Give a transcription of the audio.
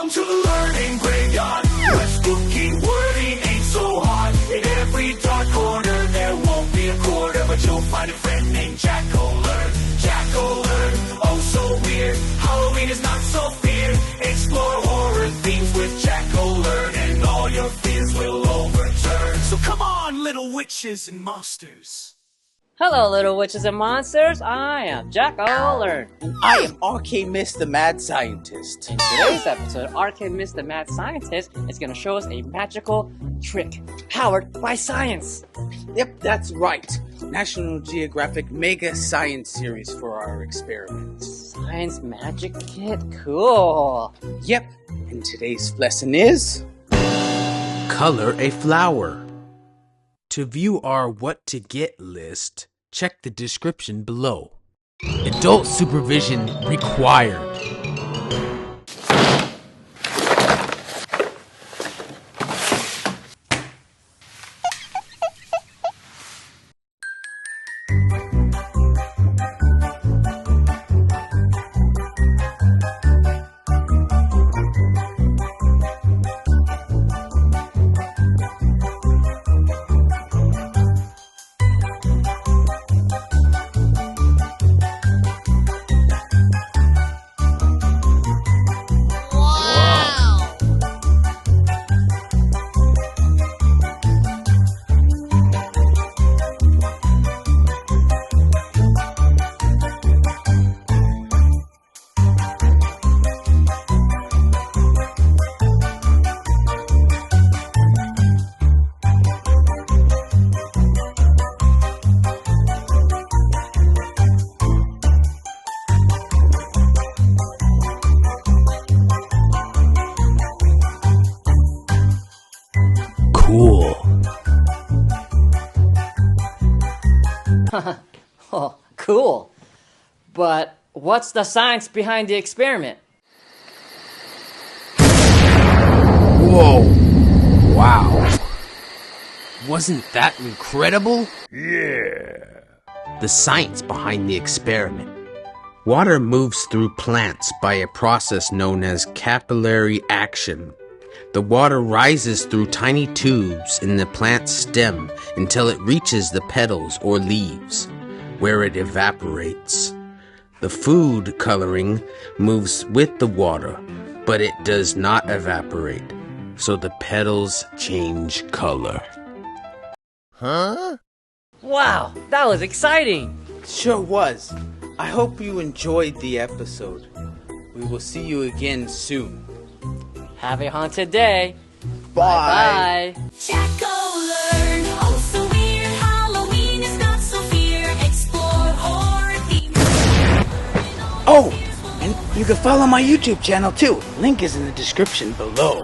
Welcome to the learning graveyard. What's cooking wording ain't so hard. In every dark corner there won't be a quarter, but you'll find a friend named Jack-O-Learn. Jack-O-Learn, oh so weird. Halloween is not so feared. Explore horror themes with Jack-O-Learn, and all your fears will overturn. So come on, little witches and monsters. Hello, little witches and monsters. I am Jack-O-Learn. I am Myst, the mad scientist. In today's episode, Myst, the mad scientist, is going to show us a magical trick powered by science. Yep, that's right. National Geographic Mega Science Series for our experiments. Science magic kit? Cool. Yep, and today's lesson is... color a flower. To view our What to Get list, check the description below. Adult supervision required. Cool. Oh, cool. But what's the science behind the experiment? Whoa. Wow. Wasn't that incredible? Yeah. The science behind the experiment. Water moves through plants by a process known as capillary action. The water rises through tiny tubes in the plant's stem until it reaches the petals or leaves, where it evaporates. The food coloring moves with the water, but it does not evaporate, so the petals change color. Huh? Wow, that was exciting. Sure was. I hope you enjoyed the episode. We will see you again soon. Have a haunted day. Bye. Bye. Jack-O-Learn, oh so weird. Halloween is not so fear. Explore horror themes. Oh, and you can follow my YouTube channel too. Link is in the description below.